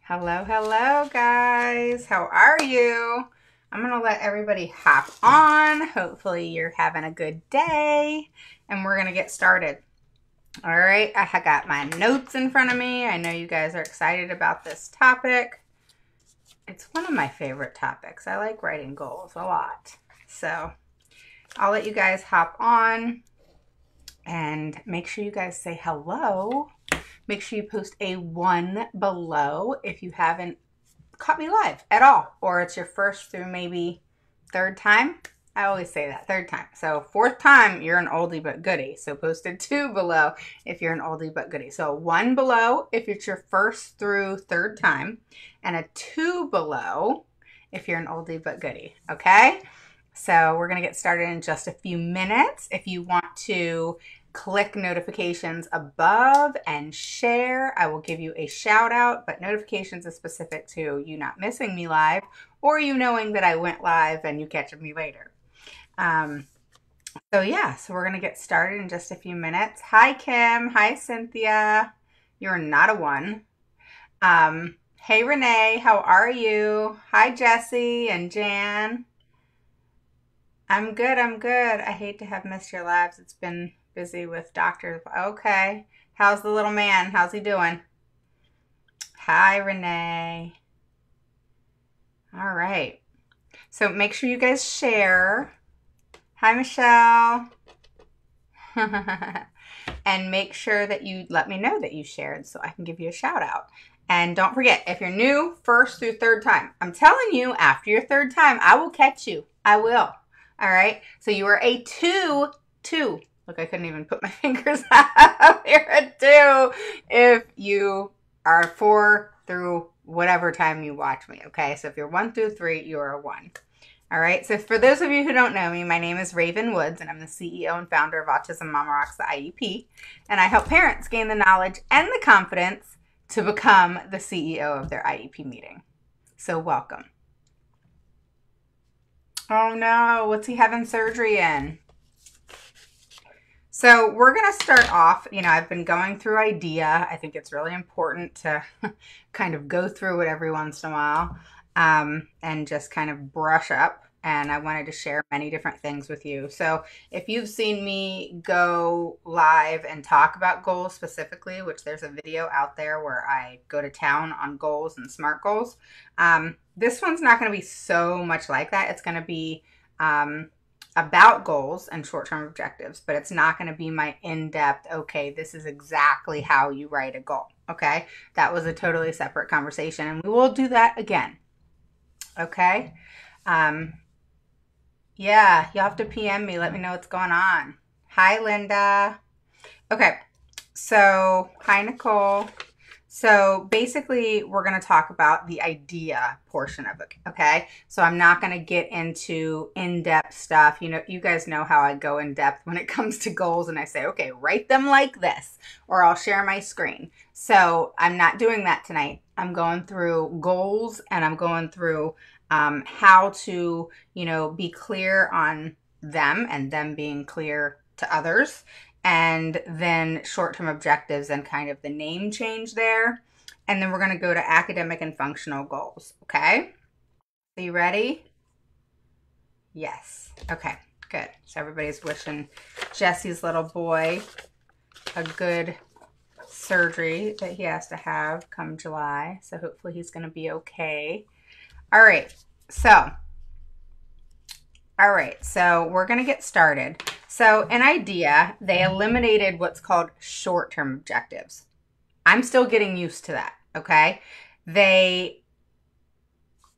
Hello, hello, guys. How are you? I'm going to let everybody hop on. Hopefully you're having a good day, and we're going to get started. All right, I got my notes in front of me. I know you guys are excited about this topic. It's one of my favorite topics. I like writing goals a lot. So I'll let you guys hop on, and make sure you guys say hello. Make sure you post a 1 below if you haven't caught me live at all, or it's your first through maybe third time. I always say that, third time. So fourth time, you're an oldie but goodie. So post a 2 below if you're an oldie but goodie. So 1 below if it's your first through third time, and a 2 below if you're an oldie but goodie, okay? So we're gonna get started in just a few minutes. If you want to click notifications above and share, I will give you a shout out, but notifications is specific to you not missing me live or you knowing that I went live and you catching me later. So we're going to get started in just a few minutes. Hi, Kim. Hi, Cynthia. You're not a 1. Hey, Renee. How are you? Hi, Jessie and Jan. I'm good. I'm good. I hate to have missed your lives. It's been busy with doctors. Okay. How's the little man? How's he doing? Hi, Renee. All right. So make sure you guys share. Hi, Michelle. And make sure that you let me know that you shared so I can give you a shout out. And don't forget, if you're new, first through third time, I'm telling you, after your third time, I will catch you. I will. All right. So you are a 2. Look, I couldn't even put my fingers up. You're a 2 if you are 4 through whatever time you watch me, okay? So if you're 1 through 3, you're a 1. All right, so for those of you who don't know me, my name is Raven Woods, and I'm the CEO and founder of Autism Mama Rocks, the IEP, and I help parents gain the knowledge and the confidence to become the CEO of their IEP meeting. So welcome. Oh no, what's he having surgery in? So we're going to start off, I've been going through IDEA. I think it's really important to kind of go through it every once in a while and just kind of brush up. And I wanted to share many different things with you. So if you've seen me go live and talk about goals specifically, which there's a video out there where I go to town on goals and SMART goals, this one's not going to be so much like that. It's going to be about goals and short-term objectives, but it's not going to be my in-depth, okay, this is exactly how you write a goal, okay? That was a totally separate conversation, and we will do that again, okay? Yeah, you'll have to PM me. Let me know what's going on. Hi, Linda. Okay, so hi, Nicole. So basically, we're going to talk about the IDEA portion of it, okay? So I'm not going to get into in-depth stuff. You guys know how I go in-depth when it comes to goals, and I say, okay, write them like this, or I'll share my screen. So I'm not doing that tonight. I'm going through goals, and I'm going through how to, be clear on them and them being clear to others. And then short-term objectives and kind of the name change there. And then we're going to go to academic and functional goals, okay? Are you ready? Yes. Okay, good. So everybody's wishing Jesse's little boy a good surgery that he has to have come July. So hopefully he's going to be okay. All right, so we're going to get started. So in IDEA, they eliminated what's called short-term objectives. I'm still getting used to that, okay? And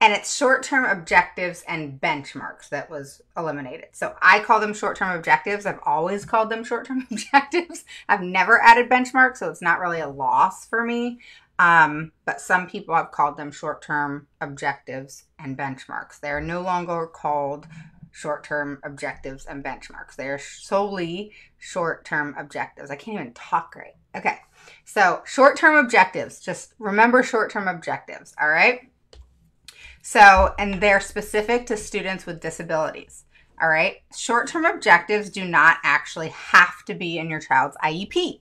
it's short-term objectives and benchmarks that was eliminated. So I call them short-term objectives. I've always called them short-term objectives. I've never added benchmarks, so it's not really a loss for me. But some people have called them short-term objectives and benchmarks. They're no longer called short-term objectives and benchmarks. They are solely short-term objectives. I can't even talk right. Okay, so short-term objectives. Just remember short-term objectives, all right? So, and they're specific to students with disabilities, all right? Short-term objectives do not actually have to be in your child's IEP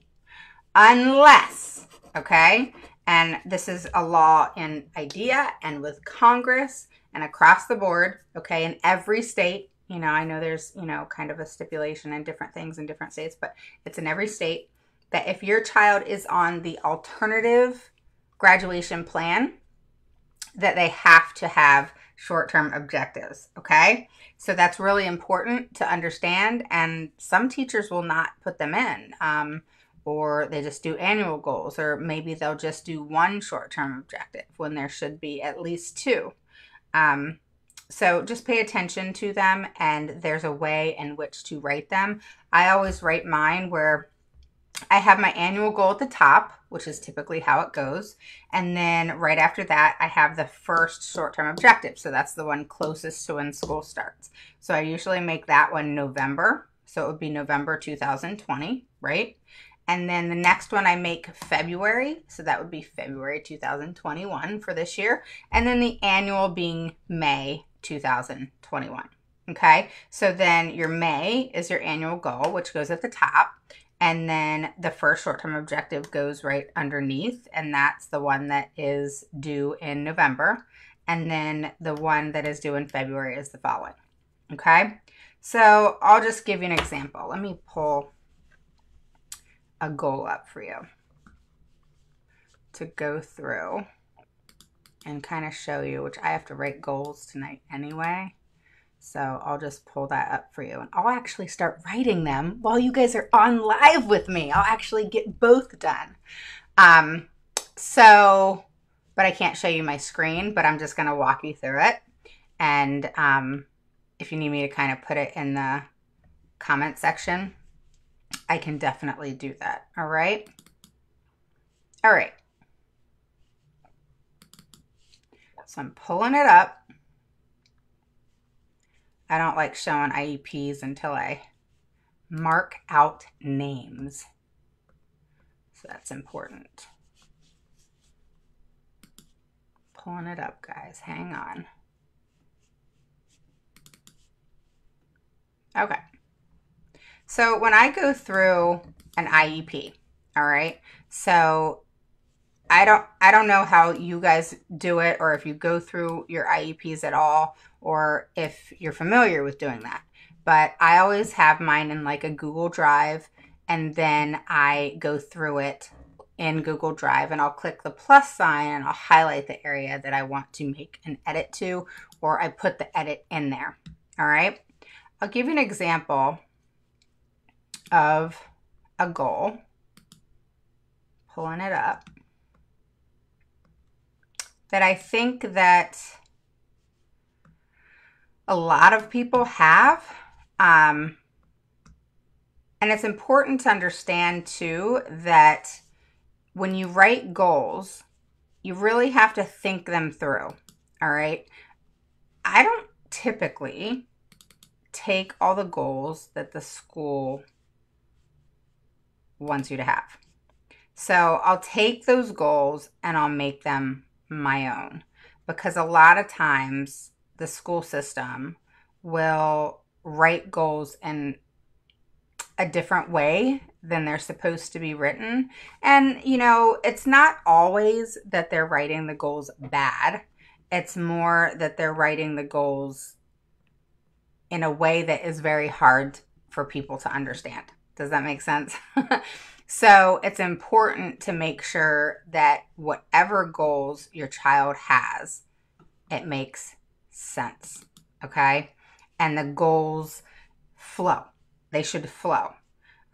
unless, okay? And this is a law in IDEA and with Congress and across the board, okay, in every state. You know, I know there's, you know, kind of a stipulation in different things in different states, but it's in every state that if your child is on the alternative graduation plan, that they have to have short-term objectives, okay? So that's really important to understand, and some teachers will not put them in, or they just do annual goals, or maybe they'll just do one short-term objective when there should be at least two. So just pay attention to them, and there's a way in which to write them. I always write mine where I have my annual goal at the top, which is typically how it goes. And then right after that, I have the first short-term objective. So that's the one closest to when school starts. So I usually make that one November. So it would be November 2020, right? And then the next one I make February. So that would be February 2021 for this year. And then the annual being May 2021. Okay, so then your May is your annual goal, which goes at the top. And then the first short-term objective goes right underneath, and that's the one that is due in November. And then the one that is due in February is the following. Okay, so I'll just give you an example. Let me pull a goal up for you to go through and kind of show you, which I have to write goals tonight anyway. So I'll just pull that up for you, and I'll actually start writing them while you guys are on live with me. I'll actually get both done. But I can't show you my screen, but I'm just going to walk you through it. And if you need me to kind of put it in the comment section, I can definitely do that. All right. All right. So I'm pulling it up. I don't like showing IEPs until I mark out names. So that's important. Pulling it up, guys. Hang on. Okay. So when I go through an IEP, all right, so I don't know how you guys do it, or if you go through your IEPs at all, or if you're familiar with doing that. But I always have mine in like a Google Drive, and then I go through it in Google Drive, and I'll click the plus sign and I'll highlight the area that I want to make an edit to, or I put the edit in there. All right. I'll give you an example of a goal. Pulling it up. That I think that a lot of people have. And it's important to understand too that when you write goals, you really have to think them through. All right. I don't typically take all the goals that the school wants you to have. So I'll take those goals and I'll make them my own, because a lot of times the school system will write goals in a different way than they're supposed to be written. And, you know, it's not always that they're writing the goals bad. It's more that they're writing the goals in a way that is very hard for people to understand. Does that make sense? So it's important to make sure that whatever goals your child has, it makes sense, okay? And the goals flow. They should flow,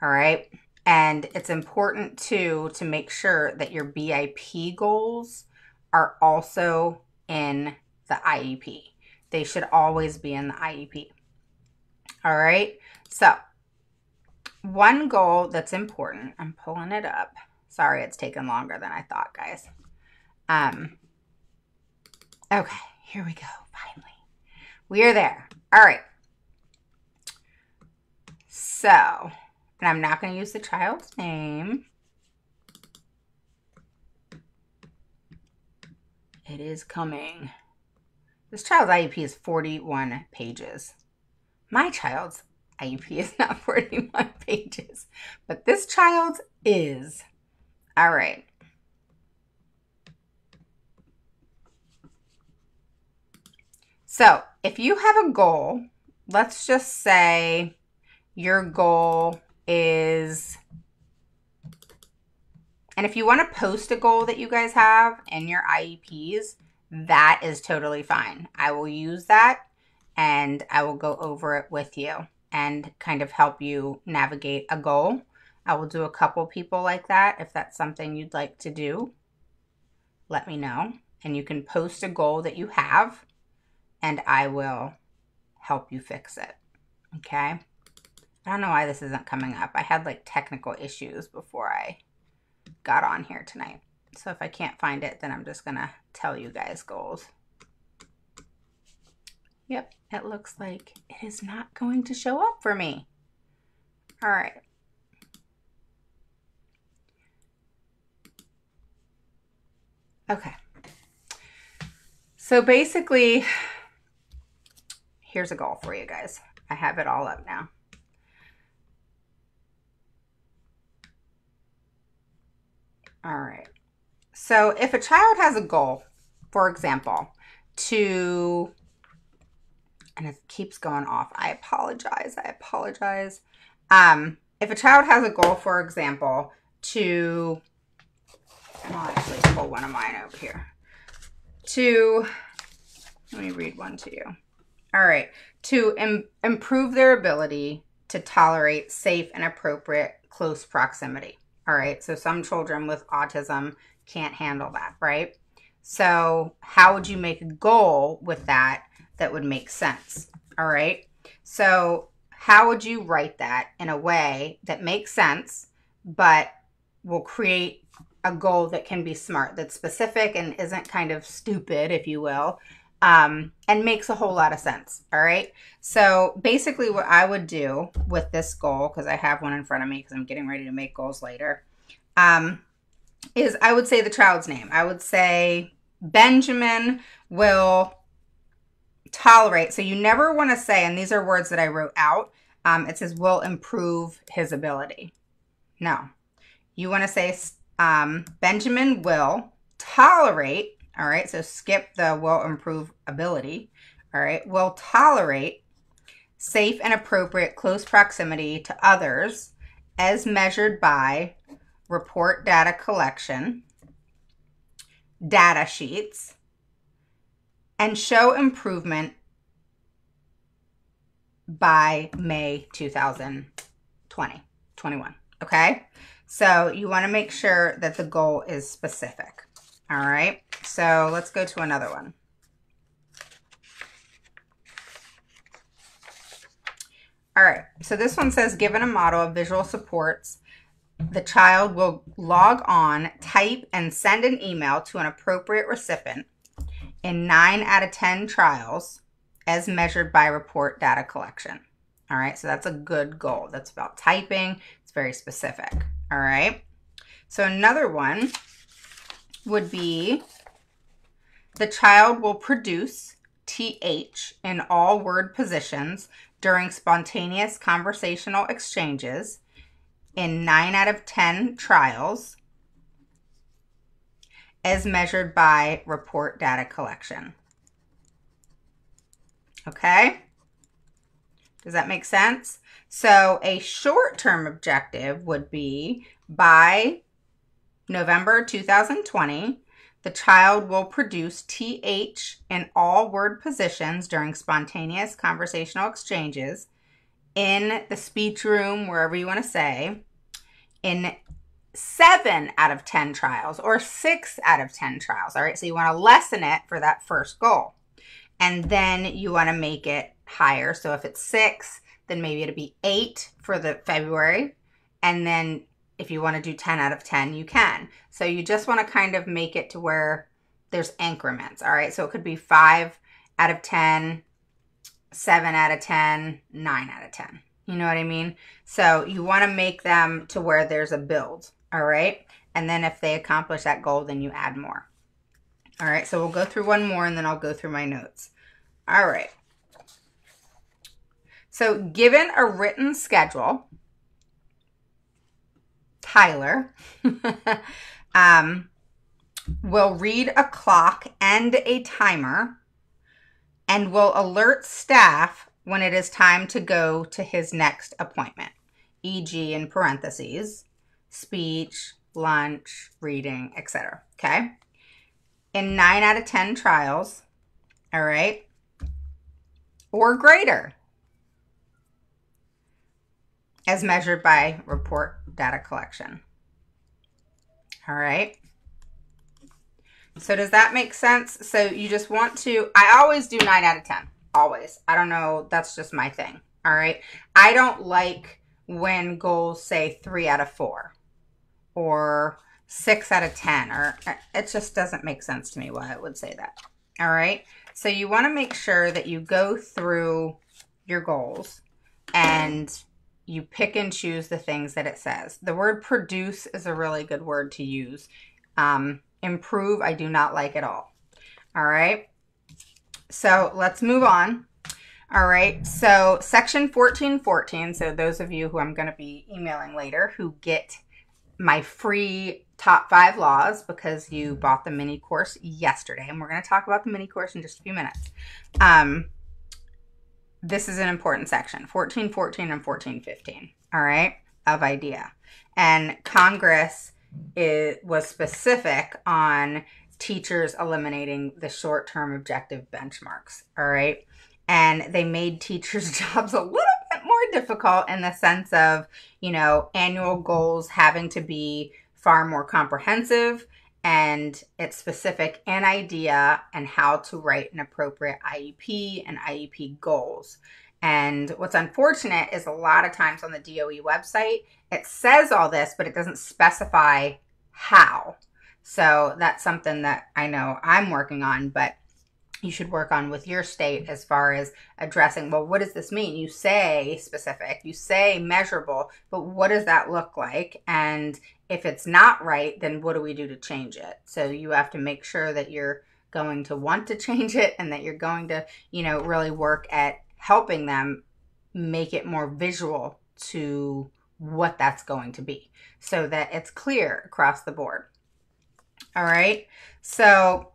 all right? And it's important, too, to make sure that your BIP goals are also in the IEP. They should always be in the IEP, all right? So one goal that's important, I'm pulling it up. Sorry, it's taken longer than I thought, guys. Okay, here we go, finally. We are there. All right. So, and I'm not going to use the child's name. It is coming. This child's IEP is 41 pages. My child's IEP is not 41 pages, but this child's is. All right. So if you have a goal, let's just say your goal is, and if you want to post a goal that you guys have in your IEPs, that is totally fine. I will use that and I will go over it with you and kind of help you navigate a goal. I will do a couple people like that. If that's something you'd like to do, let me know. And you can post a goal that you have and I will help you fix it. Okay? I don't know why this isn't coming up. I had like technical issues before I got on here tonight. So if I can't find it, then I'm just gonna tell you guys goals. Yep, it looks like it is not going to show up for me. All right. Okay. So basically, here's a goal for you guys. I have it all up now. All right. So if a child has a goal, for example, to, and it keeps going off. I apologize. If a child has a goal, for example, to, I'll actually pull one of mine over here. Let me read one to you. All right. To improve their ability to tolerate safe and appropriate close proximity. All right. So some children with autism can't handle that, right? So how would you make a goal with that would make sense? All right. So how would you write that in a way that makes sense, but will create a goal that can be smart, that's specific and isn't kind of stupid, if you will, and makes a whole lot of sense. All right. So basically what I would do with this goal, because I have one in front of me because I'm getting ready to make goals later, is I would say the child's name. I would say Benjamin will tolerate. So you never want to say, and these are words that I wrote out, it says will improve his ability. No. You want to say Benjamin will tolerate, all right, so skip the will improve ability, all right, will tolerate safe and appropriate close proximity to others as measured by report data collection, data sheets, and show improvement by May 2021, okay? So you want to make sure that the goal is specific. All right. So let's go to another one. All right. So this one says, given a model of visual supports, the child will log on, type, and send an email to an appropriate recipient in 9 out of 10 trials as measured by report data collection. All right. So that's a good goal. That's about typing. It's very specific. All right. So another one would be the child will produce TH in all word positions during spontaneous conversational exchanges in 9 out of 10 trials as measured by report data collection. Okay. Does that make sense? So a short-term objective would be by November 2020, the child will produce TH in all word positions during spontaneous conversational exchanges in the speech room, wherever you want to say, in 7 out of 10 trials or 6 out of 10 trials. All right, so you want to lessen it for that first goal. And then you want to make it higher. So if it's 6, then maybe it'll be 8 for the February. And then if you want to do 10 out of 10, you can. So you just want to kind of make it to where there's increments. All right. So it could be 5 out of 10, 7 out of 10, 9 out of 10. You know what I mean? So you want to make them to where there's a build. All right. And then if they accomplish that goal, then you add more. All right. So we'll go through one more and then I'll go through my notes. All right. So given a written schedule, Tyler will read a clock and a timer and will alert staff when it is time to go to his next appointment, e.g. in parentheses, speech, lunch, reading, etc. Okay? In 9 out of 10 trials, all right, or greater, as measured by report data collection. All right. So does that make sense? So you just want to, I always do 9 out of 10. Always. I don't know. That's just my thing. All right. I don't like when goals say 3 out of 4 or 6 out of 10, or it just doesn't make sense to me why I would say that. All right. So you want to make sure that you go through your goals and you pick and choose the things that it says. The word produce is a really good word to use. Improve, I do not like at all. All right. So let's move on. All right. So section 1414. So those of you who I'm going to be emailing later who get my free top 5 laws because you bought the mini course yesterday, and we're going to talk about the mini course in just a few minutes. This is an important section, 1414 and 1415, all right, of IDEA. And Congress was specific on teachers eliminating the short-term objective benchmarks, all right? And they made teachers' jobs a little bit more difficult in the sense of, you know, annual goals having to be far more comprehensive, and it's specific in IDEA and how to write an appropriate IEP and IEP goals. And what's unfortunate is a lot of times on the DOE website, it says all this, but it doesn't specify how. So that's something that I know I'm working on, but you should work on with your state as far as addressing, well, what does this mean? You say specific, you say measurable, but what does that look like? And if it's not right, then what do we do to change it? So you have to make sure that you're going to want to change it and that you're going to, you know, really work at helping them make it more visual to what that's going to be so that it's clear across the board. All right. So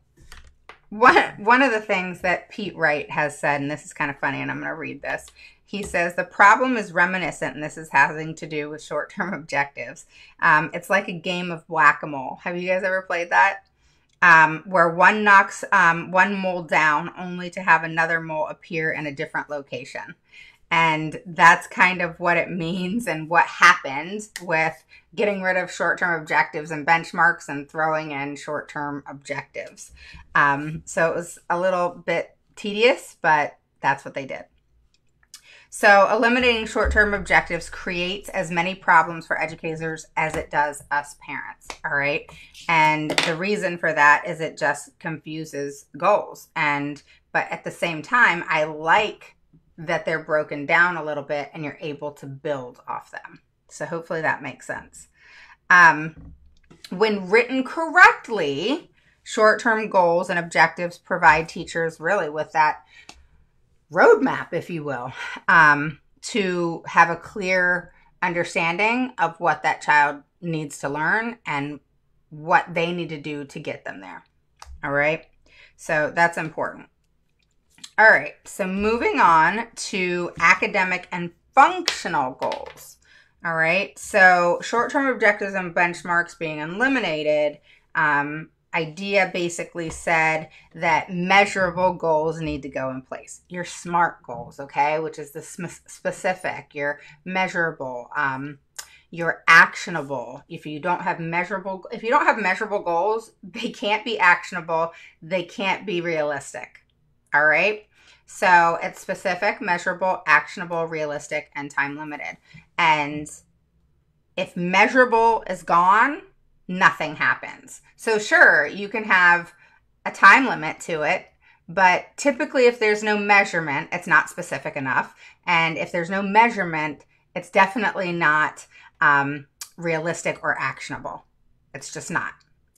one of the things that Pete Wright has said, and this is kind of funny, and I'm going to read this. He says, the problem is reminiscent, and this is having to do with short-term objectives. It's like a game of whack-a-mole. Have you guys ever played that? Where one knocks one mole down only to have another mole appear in a different location. And that's kind of what it means and what happened with getting rid of short-term objectives and benchmarks and throwing in short-term objectives. So it was a little bit tedious, but that's what they did. So eliminating short-term objectives creates as many problems for educators as it does us parents, all right? And the reason for that is it just confuses goals. But at the same time, I like that they're broken down a little bit and you're able to build off them. So hopefully that makes sense. When written correctly, short-term goals and objectives provide teachers really with that roadmap, if you will, to have a clear understanding of what that child needs to learn and what they need to do to get them there. All right. So that's important. All right, so moving on to academic and functional goals. All right, so short-term objectives and benchmarks being eliminated, IDEA basically said that measurable goals need to go in place. Your SMART goals, okay, which is the specific, your measurable, your actionable. If you don't have measurable goals, they can't be actionable, they can't be realistic. All right. So it's specific, measurable, actionable, realistic, and time limited. And if measurable is gone, nothing happens. So sure, you can have a time limit to it, but typically if there's no measurement, it's not specific enough. And if there's no measurement, it's definitely not realistic or actionable. It's just not.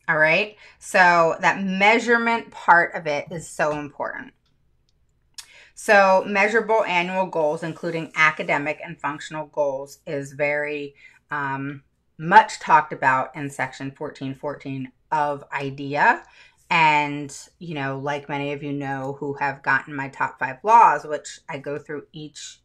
All right. So that measurement part of it is so important. So measurable annual goals, including academic and functional goals, is very much talked about in section 1414 of IDEA. And, you know, like many of you know who have gotten my top 5 laws, which I go through each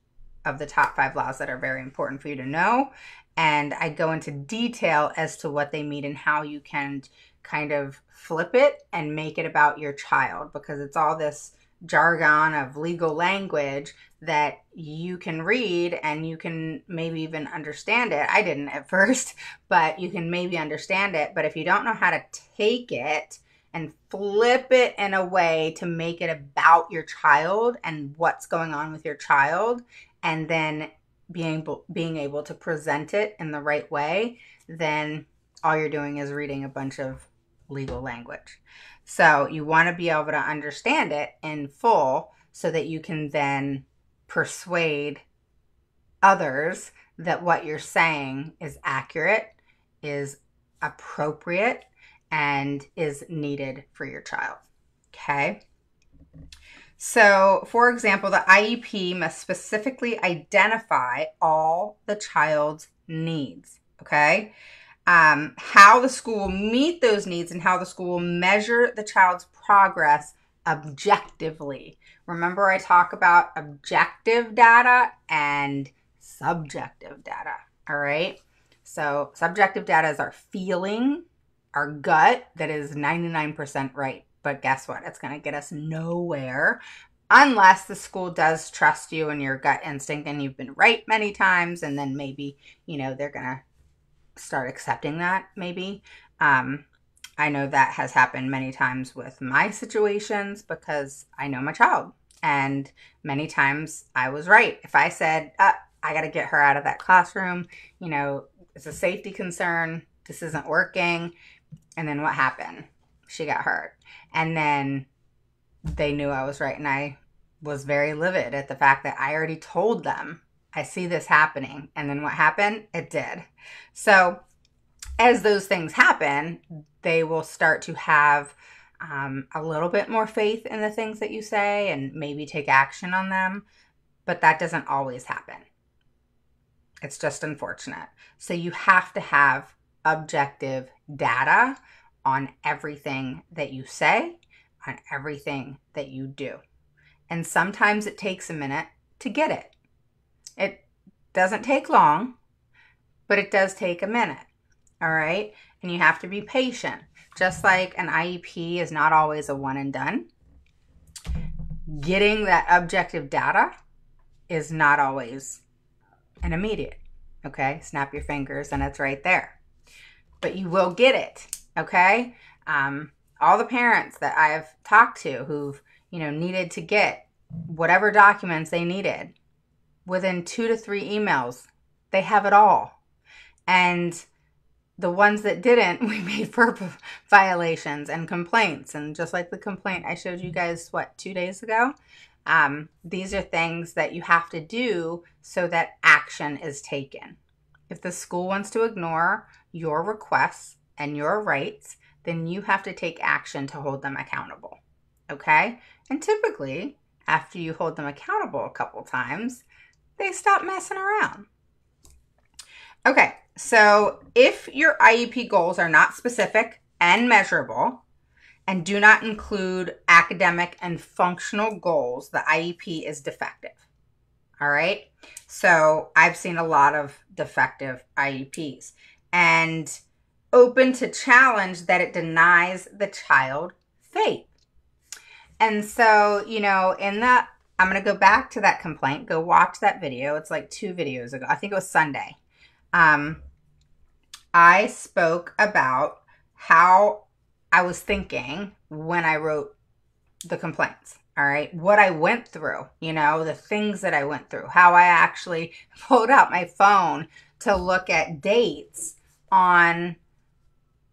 of the top 5 laws that are very important for you to know. And I go into detail as to what they mean and how you can kind of flip it and make it about your child, because it's all this jargon of legal language that you can read and you can maybe even understand it. I didn't at first, but you can maybe understand it. But if you don't know how to take it and flip it in a way to make it about your child and what's going on with your child, and then being able to present it in the right way, then all you're doing is reading a bunch of legal language. So you want to be able to understand it in full so that you can then persuade others that what you're saying is accurate, is appropriate, and is needed for your child. Okay? So, for example, the IEP must specifically identify all the child's needs. Okay? How the school will meet those needs and how the school will measure the child's progress objectively. Remember, I talk about objective data and subjective data. All right. So subjective data is our feeling, our gut that is 99% right. But guess what? It's going to get us nowhere unless the school does trust you and your gut instinct and you've been right many times. And then maybe, you know, they're going to start accepting that maybe. I know that has happened many times with my situations because I know my child. And many times I was right. If I said, I got to get her out of that classroom, you know, it's a safety concern, this isn't working. And then what happened? She got hurt. And then they knew I was right. And I was very livid at the fact that I already told them, I see this happening. And then what happened? It did. So as those things happen, they will start to have a little bit more faith in the things that you say and maybe take action on them. But that doesn't always happen. It's just unfortunate. So you have to have objective data on everything that you say, on everything that you do. And sometimes it takes a minute to get it. It doesn't take long, but it does take a minute. All right. And you have to be patient. Just like an IEP is not always a one and done, getting that objective data is not always an immediate. Okay. Snap your fingers and it's right there. But you will get it. Okay. All the parents that I've talked to who've, you know, needed to get whatever documents they needed within 2 to 3 emails, they have it all. And the ones that didn't, we made FERPA violations and complaints. And just like the complaint I showed you guys, 2 days ago? These are things that you have to do so that action is taken. If the school wants to ignore your requests and your rights, then you have to take action to hold them accountable. Okay? And typically, after you hold them accountable a couple times, they stop messing around. Okay, so if your IEP goals are not specific and measurable and do not include academic and functional goals, the IEP is defective. All right, so I've seen a lot of defective IEPs and open to challenge that it denies the child faith. And so, you know, I'm going to go back to that complaint, go watch that video. It's like 2 videos ago. I think it was Sunday. I spoke about how I was thinking when I wrote the complaints. All right. What I went through, you know, the things that I went through, how I actually pulled out my phone to look at dates on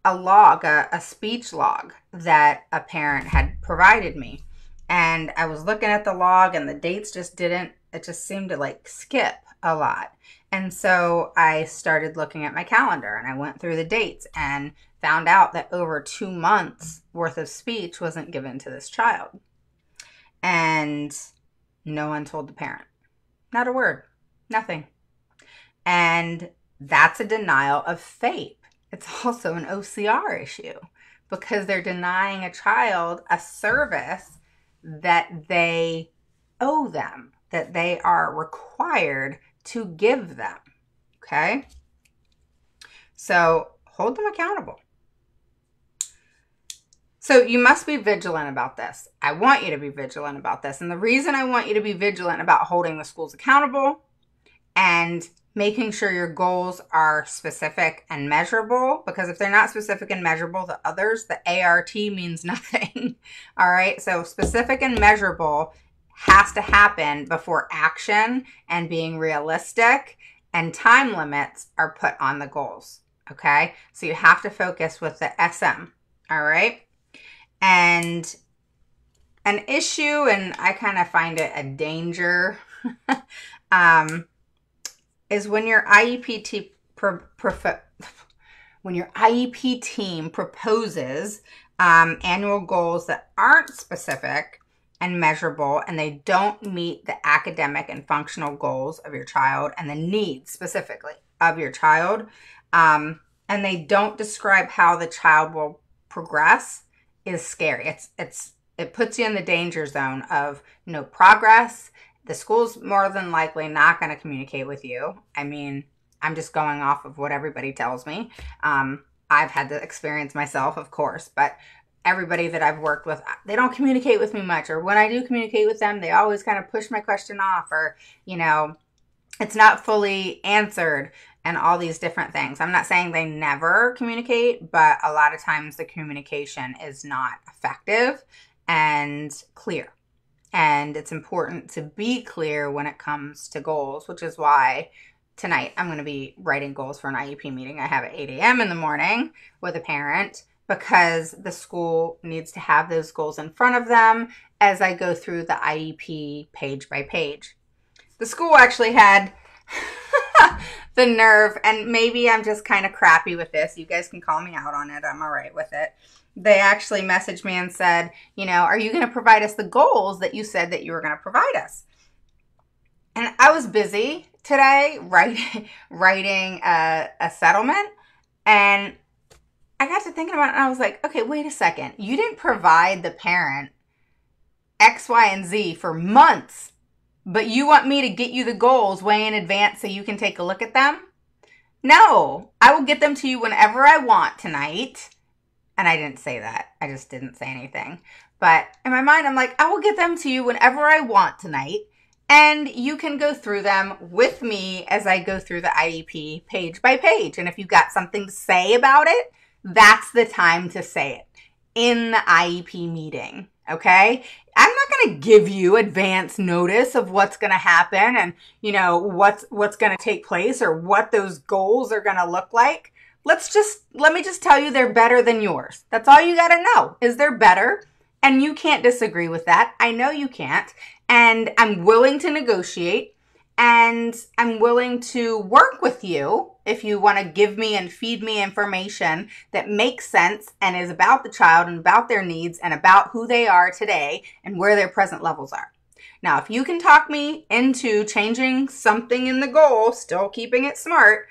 a log, a speech log that a parent had provided me. And I was looking at the log and the dates just seemed to like skip a lot. And so I started looking at my calendar and I went through the dates and found out that over 2 months worth of speech wasn't given to this child. And no one told the parent. Not a word. Nothing. And that's a denial of faith. It's also an OCR issue because they're denying a child a service that they owe them, that they are required to give them. Okay? So hold them accountable. So you must be vigilant about this. I want you to be vigilant about this. And the reason I want you to be vigilant about holding the schools accountable and making sure your goals are specific and measurable, because if they're not specific and measurable, the others, the ART means nothing. All right. So specific and measurable has to happen before action and being realistic, and time limits are put on the goals. Okay. So you have to focus with the SM. All right. And an issue, and I kind of find it a danger, is when your IEP team proposes annual goals that aren't specific and measurable, and they don't meet the academic and functional goals of your child and the needs specifically of your child, and they don't describe how the child will progress, is scary. It puts you in the danger zone of no progress. The school's more than likely not going to communicate with you. I mean, I'm just going off of what everybody tells me. I've had the experience myself, of course, but everybody that I've worked with, they don't communicate with me much. Or when I do communicate with them, they always kind of push my question off, or, you know, it's not fully answered, and all these different things. I'm not saying they never communicate, but a lot of times the communication is not effective and clear. And it's important to be clear when it comes to goals, which is why tonight I'm going to be writing goals for an IEP meeting I have at 8 a.m. in the morning with a parent, because the school needs to have those goals in front of them as I go through the IEP page by page. The school actually had the nerve, and maybe I'm just kind of crappy with this. You guys can call me out on it. I'm all right with it. They actually messaged me and said, you know, are you going to provide us the goals that you said that you were going to provide us? And I was busy today writing a settlement, and I got to thinking about it, and I was like, okay, wait a second. You didn't provide the parent X, Y, and Z for months, but you want me to get you the goals way in advance so you can take a look at them? No, I will get them to you whenever I want tonight. And I didn't say that. I just didn't say anything. But in my mind, I'm like, I will get them to you whenever I want tonight. And you can go through them with me as I go through the IEP page by page. And if you've got something to say about it, that's the time to say it in the IEP meeting. Okay? I'm not going to give you advance notice of what's going to happen and, you know, what's going to take place or what those goals are going to look like. Let me just tell you, they're better than yours. That's all you got to know, is they're better. And you can't disagree with that. I know you can't. And I'm willing to negotiate, and I'm willing to work with you if you want to give me and feed me information that makes sense and is about the child and about their needs and about who they are today and where their present levels are. Now, if you can talk me into changing something in the goal, still keeping it smart,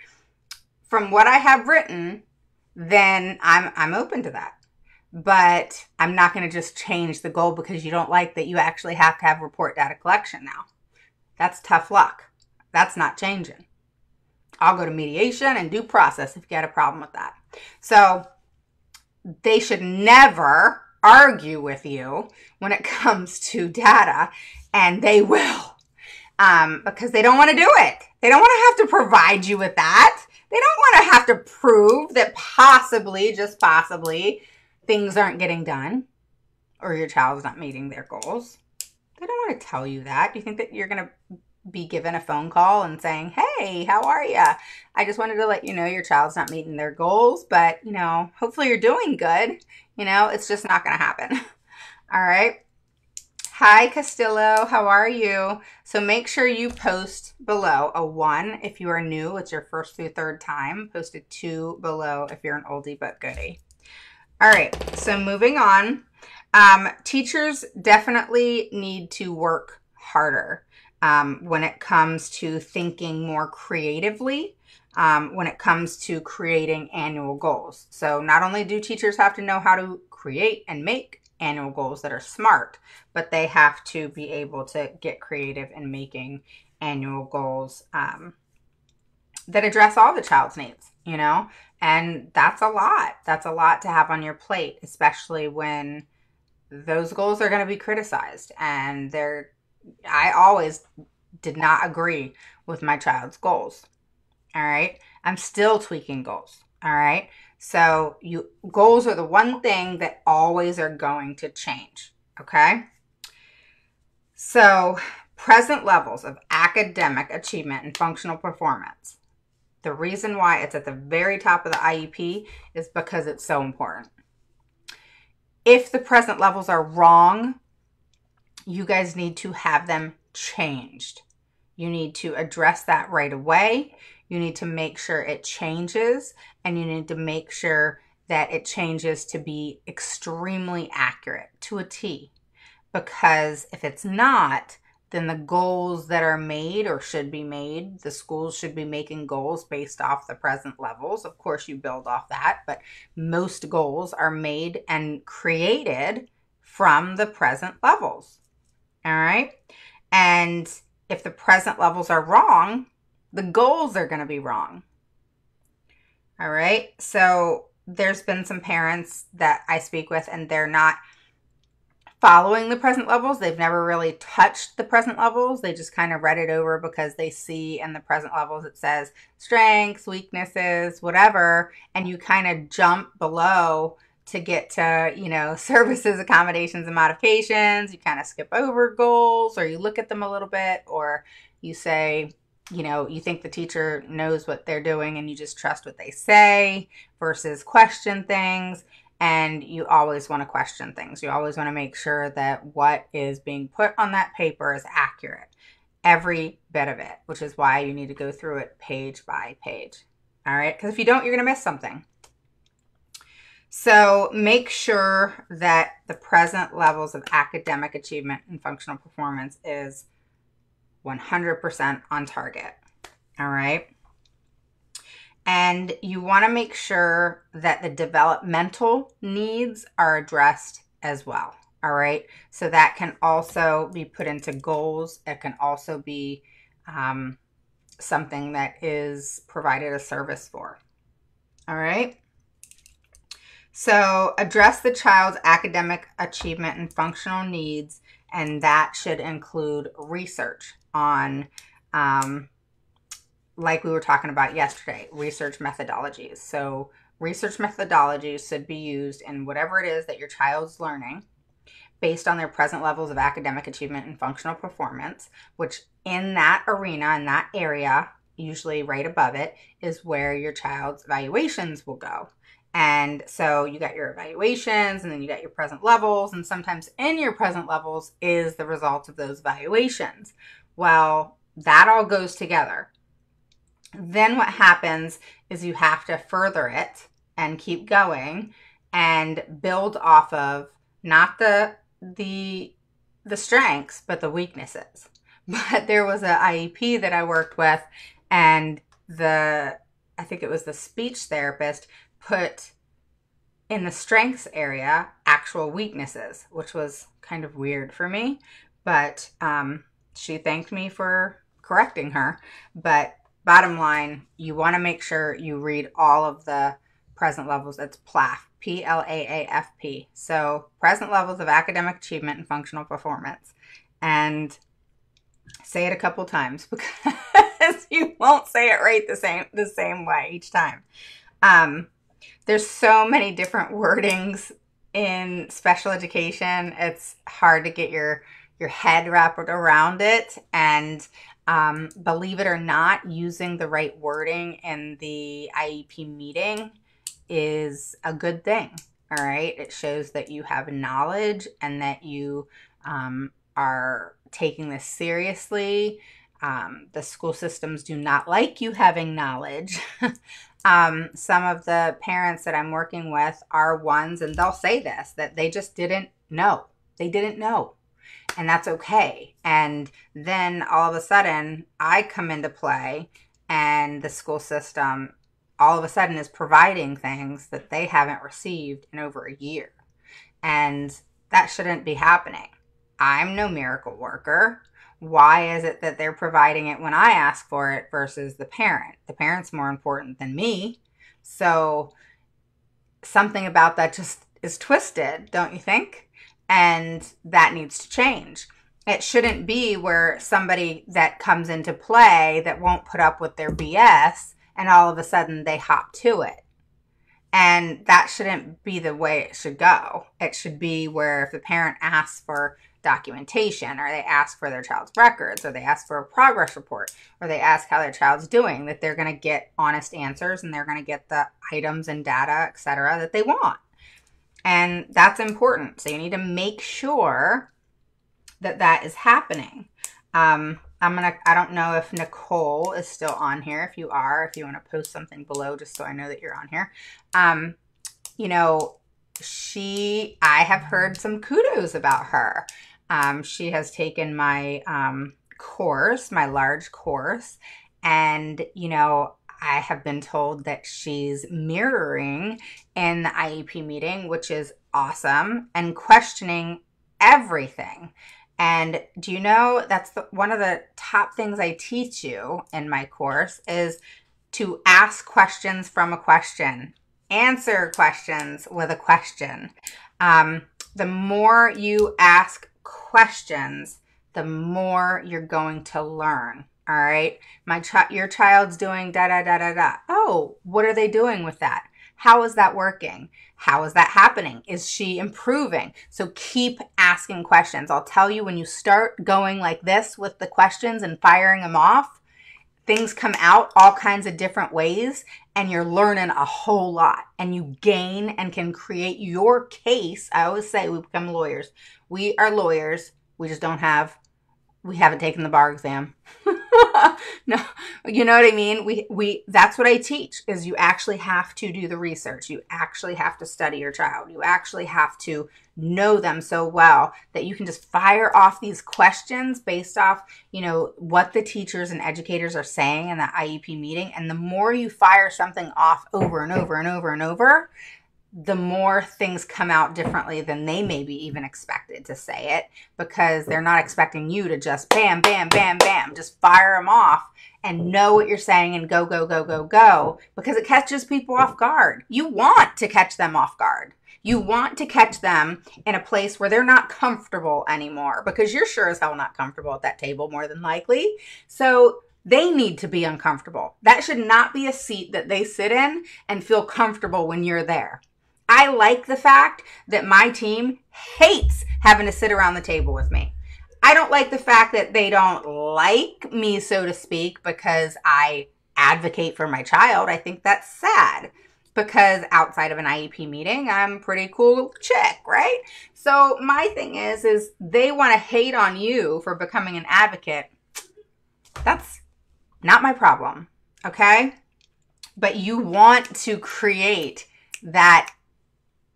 from what I have written, then I'm open to that. But I'm not going to just change the goal because you don't like that you actually have to have report data collection now. That's tough luck. That's not changing. I'll go to mediation and due process if you got a problem with that. So they should never argue with you when it comes to data, and they will, because they don't want to do it. They don't want to have to provide you with that. They don't want to have to prove that possibly, just possibly, things aren't getting done or your child's not meeting their goals. They don't want to tell you that. Do you think that you're going to be given a phone call and saying, hey, how are you? I just wanted to let you know your child's not meeting their goals, but, you know, hopefully you're doing good. You know, it's just not going to happen. All right. Hi, Castillo. How are you? So make sure you post below a 1 if you are new. It's your first through third time. Post a 2 below if you're an oldie but goodie. All right, so moving on. Teachers definitely need to work harder when it comes to thinking more creatively when it comes to creating annual goals. So not only do teachers have to know how to create and make annual goals that are smart, but they have to be able to get creative in making annual goals that address all the child's needs, you know? And that's a lot. That's a lot to have on your plate, especially when those goals are going to be criticized. And I always did not agree with my child's goals. All right. I'm still tweaking goals. All right. So goals are the one thing that always are going to change. Okay. So present levels of academic achievement and functional performance. The reason why it's at the very top of the IEP is because it's so important. If the present levels are wrong, you guys need to have them changed. You need to address that right away. You need to make sure it changes, and you need to make sure that it changes to be extremely accurate to a T. Because if it's not, then the goals that are made or should be made, the schools should be making goals based off the present levels. Of course, you build off that, but most goals are made and created from the present levels. All right. And if the present levels are wrong, the goals are going to be wrong. All right. So there's been some parents that I speak with, and they're not following the present levels. They've never really touched the present levels. They just kind of read it over because they see in the present levels it says strengths, weaknesses, whatever, and you kind of jump below to get to, you know, services, accommodations, and modifications. You kind of skip over goals, or you look at them a little bit, or you say, you know, you think the teacher knows what they're doing and you just trust what they say versus question things. And you always want to question things. You always want to make sure that what is being put on that paper is accurate. Every bit of it, which is why you need to go through it page by page. All right? Because if you don't, you're going to miss something. So make sure that the present levels of academic achievement and functional performance is 100% on target. All right? And you want to make sure that the developmental needs are addressed as well. All right. So that can also be put into goals. It can also be something that is provided a service for. All right. So address the child's academic achievement and functional needs. And that should include research on like we were talking about yesterday, research methodologies. So research methodologies should be used in whatever it is that your child's learning based on their present levels of academic achievement and functional performance, which in that arena, in that area, usually right above it, is where your child's evaluations will go. And so you got your evaluations, and then you got your present levels, and sometimes in your present levels is the result of those evaluations. Well, that all goes together. Then what happens is you have to further it and keep going and build off of not the strengths, but the weaknesses. But there was an IEP that I worked with, and I think it was the speech therapist put in the strengths area actual weaknesses, which was kind of weird for me. But she thanked me for correcting her. But bottom line, you want to make sure you read all of the present levels. It's PLAAFP, P-L-A-A-F-P. So present levels of academic achievement and functional performance. And say it a couple times because you won't say it right the same way each time. There's so many different wordings in special education. It's hard to get your head wrapped around it. And believe it or not, using the right wording in the IEP meeting is a good thing. All right. It shows that you have knowledge and that you are taking this seriously. The school systems do not like you having knowledge. Some of the parents that I'm working with are ones, and they'll say this, that they just didn't know. They didn't know. And that's okay. And then all of a sudden I come into play and the school system all of a sudden is providing things that they haven't received in over a year. And that shouldn't be happening. I'm no miracle worker. Why is it that they're providing it when I ask for it versus the parent? The parent's more important than me. So something about that just is twisted, don't you think? And that needs to change. It shouldn't be where somebody that comes into play that won't put up with their BS and all of a sudden they hop to it. And that shouldn't be the way it should go. It should be where if the parent asks for documentation, or they ask for their child's records, or they ask for a progress report, or they ask how their child's doing, that they're going to get honest answers and they're going to get the items and data, etc., that they want. And that's important. So you need to make sure that that is happening. I don't know if Nicole is still on here. If you are, if you want to post something below, just so I know that you're on here. You know, I have heard some kudos about her. She has taken my course, my large course, and, you know, I have been told that she's mirroring in the IEP meeting, which is awesome, and questioning everything. And do you know that's one of the top things I teach you in my course is to ask questions from a question, answer questions with a question. The more you ask questions, the more you're going to learn. All right. Your child's doing da da da da da. Oh, what are they doing with that? How is that working? How is that happening? Is she improving? So keep asking questions. I'll tell you, when you start going like this with the questions and firing them off, things come out all kinds of different ways, and you're learning a whole lot, and you gain and can create your case. I always say we become lawyers. We are lawyers. We just we haven't taken the bar exam. No, you know what I mean? That's what I teach, is you actually have to do the research. You actually have to study your child. You actually have to know them so well that you can just fire off these questions based off, you know, what the teachers and educators are saying in the IEP meeting. And the more you fire something off over and over and over and over, the more things come out differently than they maybe even expected to say it, because they're not expecting you to just bam, bam, bam, bam, just fire them off and know what you're saying and go, go, go, go, go, because it catches people off guard. You want to catch them off guard. You want to catch them in a place where they're not comfortable anymore, because you're sure as hell not comfortable at that table, more than likely. So they need to be uncomfortable. That should not be a seat that they sit in and feel comfortable when you're there. I like the fact that my team hates having to sit around the table with me. I don't like the fact that they don't like me, so to speak, because I advocate for my child. I think that's sad, because outside of an IEP meeting, I'm a pretty cool chick, right? So my thing is they want to hate on you for becoming an advocate. That's not my problem, okay? But you want to create that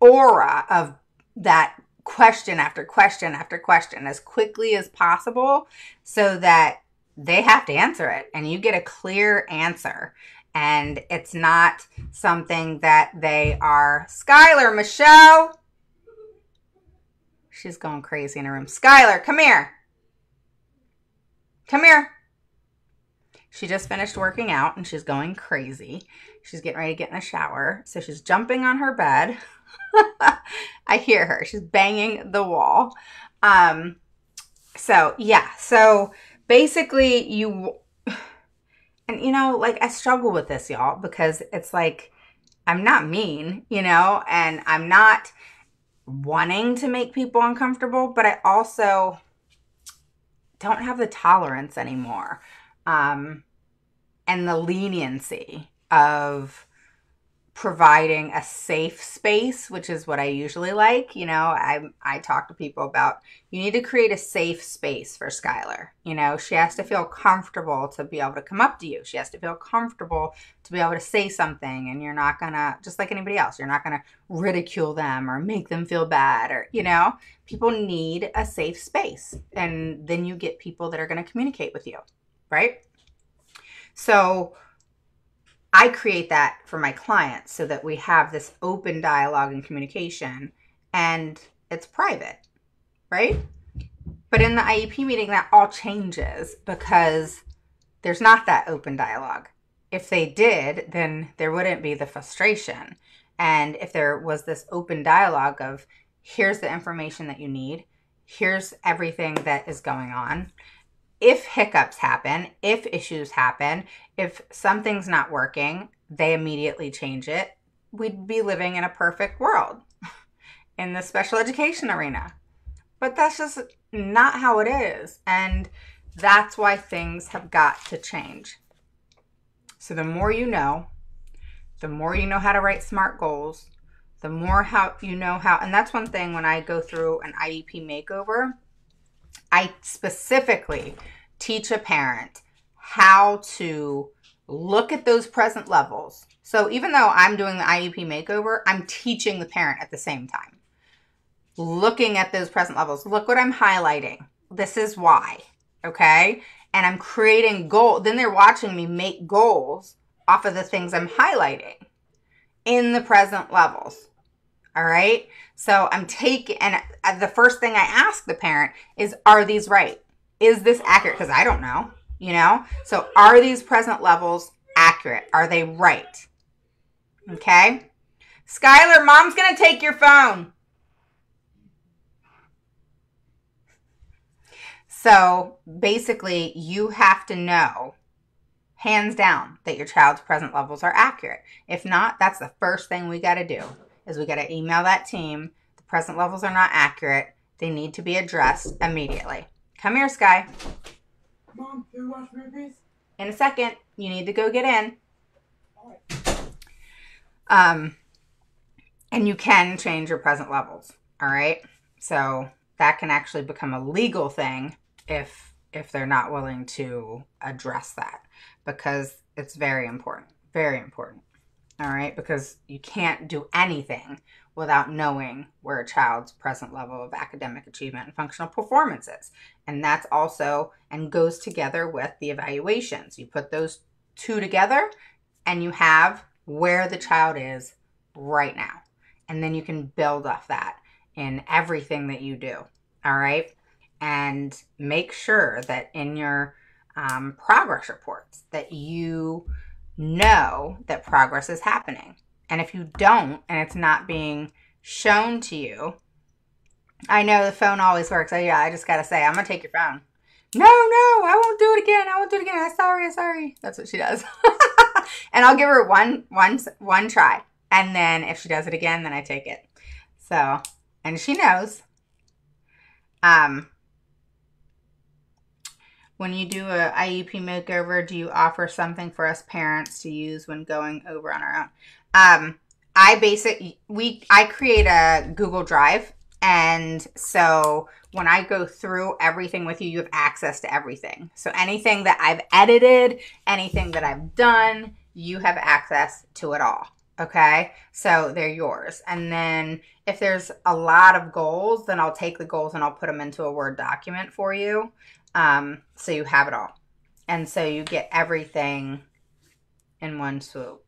aura of that question after question after question as quickly as possible, so that they have to answer it and you get a clear answer. And it's not something that they are, Skylar, Michelle, she's going crazy in her room. Skylar, come here. Come here. She just finished working out and she's going crazy. She's getting ready to get in the shower. So she's jumping on her bed. I hear her. She's banging the wall. So yeah. So basically and you know, like, I struggle with this, y'all, because it's like, I'm not mean, you know, and I'm not wanting to make people uncomfortable, but I also don't have the tolerance anymore. And the leniency of providing a safe space, which is what I usually like. You know, I talk to people about, you need to create a safe space for Skylar. You know, she has to feel comfortable to be able to come up to you. She has to feel comfortable to be able to say something, and you're not gonna, just like anybody else, you're not gonna ridicule them or make them feel bad, or, you know, people need a safe space, and then you get people that are gonna communicate with you, right? So I create that for my clients so that we have this open dialogue and communication, and it's private, right? But in the IEP meeting, that all changes because there's not that open dialogue. If they did, then there wouldn't be the frustration. And if there was this open dialogue of, here's the information that you need, here's everything that is going on. If hiccups happen, if issues happen, if something's not working, they immediately change it. We'd be living in a perfect world in the special education arena. But that's just not how it is. And that's why things have got to change. So the more you know how to write SMART goals, the more how you know how, and that's one thing when I go through an IEP makeover, I specifically teach a parent how to look at those present levels. So even though I'm doing the IEP makeover, I'm teaching the parent at the same time. Looking at those present levels. Look what I'm highlighting. This is why. Okay? And I'm creating goals. Then they're watching me make goals off of the things I'm highlighting in the present levels. All right? So I'm taking, and the first thing I ask the parent is, are these right? Is this accurate? Because I don't know, you know? So are these present levels accurate? Are they right? Okay? Skylar, mom's going to take your phone. So basically, you have to know, hands down, that your child's present levels are accurate. If not, that's the first thing we got to do, is we got to email that team. The present levels are not accurate. They need to be addressed immediately. Come here, Sky. Mom, can you watch movies? In a second. You need to go get in. All right. And you can change your present levels. All right? So that can actually become a legal thing if they're not willing to address that, because it's very important. Very important. All right? Because you can't do anything without knowing where a child's present level of academic achievement and functional performance is. And that's also, and goes together with the evaluations. You put those two together and you have where the child is right now. And then you can build off that in everything that you do. All right? And make sure that in your progress reports that you know that progress is happening. And if you don't, and it's not being shown to you, I know the phone always works. Yeah, I just got to say, I'm going to take your phone. No, I won't do it again. I won't do it again. I'm sorry. That's what she does. And I'll give her one try. And then if she does it again, then I take it. So, and she knows. When you do a IEP makeover, do you offer something for us parents to use when going over on our own? I create a Google Drive, and so when I go through everything with you, you have access to everything. So anything that I've edited, anything that I've done, you have access to it all. Okay, so they're yours. And then if there's a lot of goals, then I'll take the goals and I'll put them into a Word document for you. So you have it all. And so you get everything in one swoop.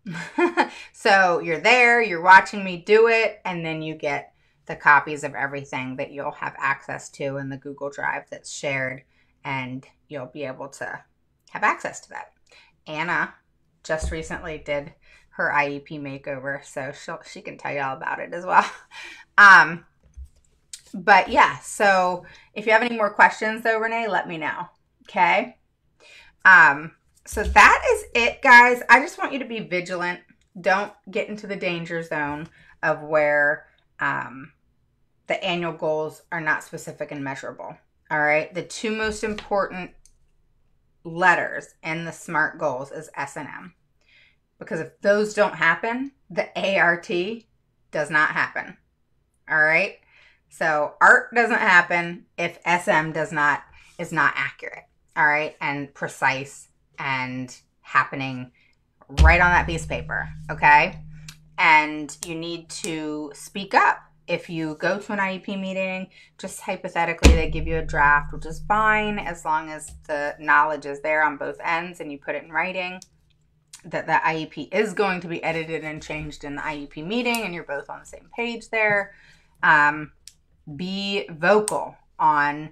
So you're there, you're watching me do it, and then you get the copies of everything that you'll have access to in the Google Drive that's shared, and you'll be able to have access to that. Anna just recently did her IEP makeover, so she can tell you all about it as well. But yeah, so if you have any more questions though, Renee, let me know. Okay. So that is it, guys. I just want you to be vigilant. Don't get into the danger zone of where the annual goals are not specific and measurable. All right. The two most important letters in the SMART goals is S and M. Because if those don't happen, the ART does not happen. All right. So ART doesn't happen if SM is not accurate. All right. And precise and happening right on that piece of paper. Okay. And you need to speak up if you go to an IEP meeting, just hypothetically, they give you a draft, which is fine as long as the knowledge is there on both ends and you put it in writing that the IEP is going to be edited and changed in the IEP meeting and you're both on the same page there. Be vocal on,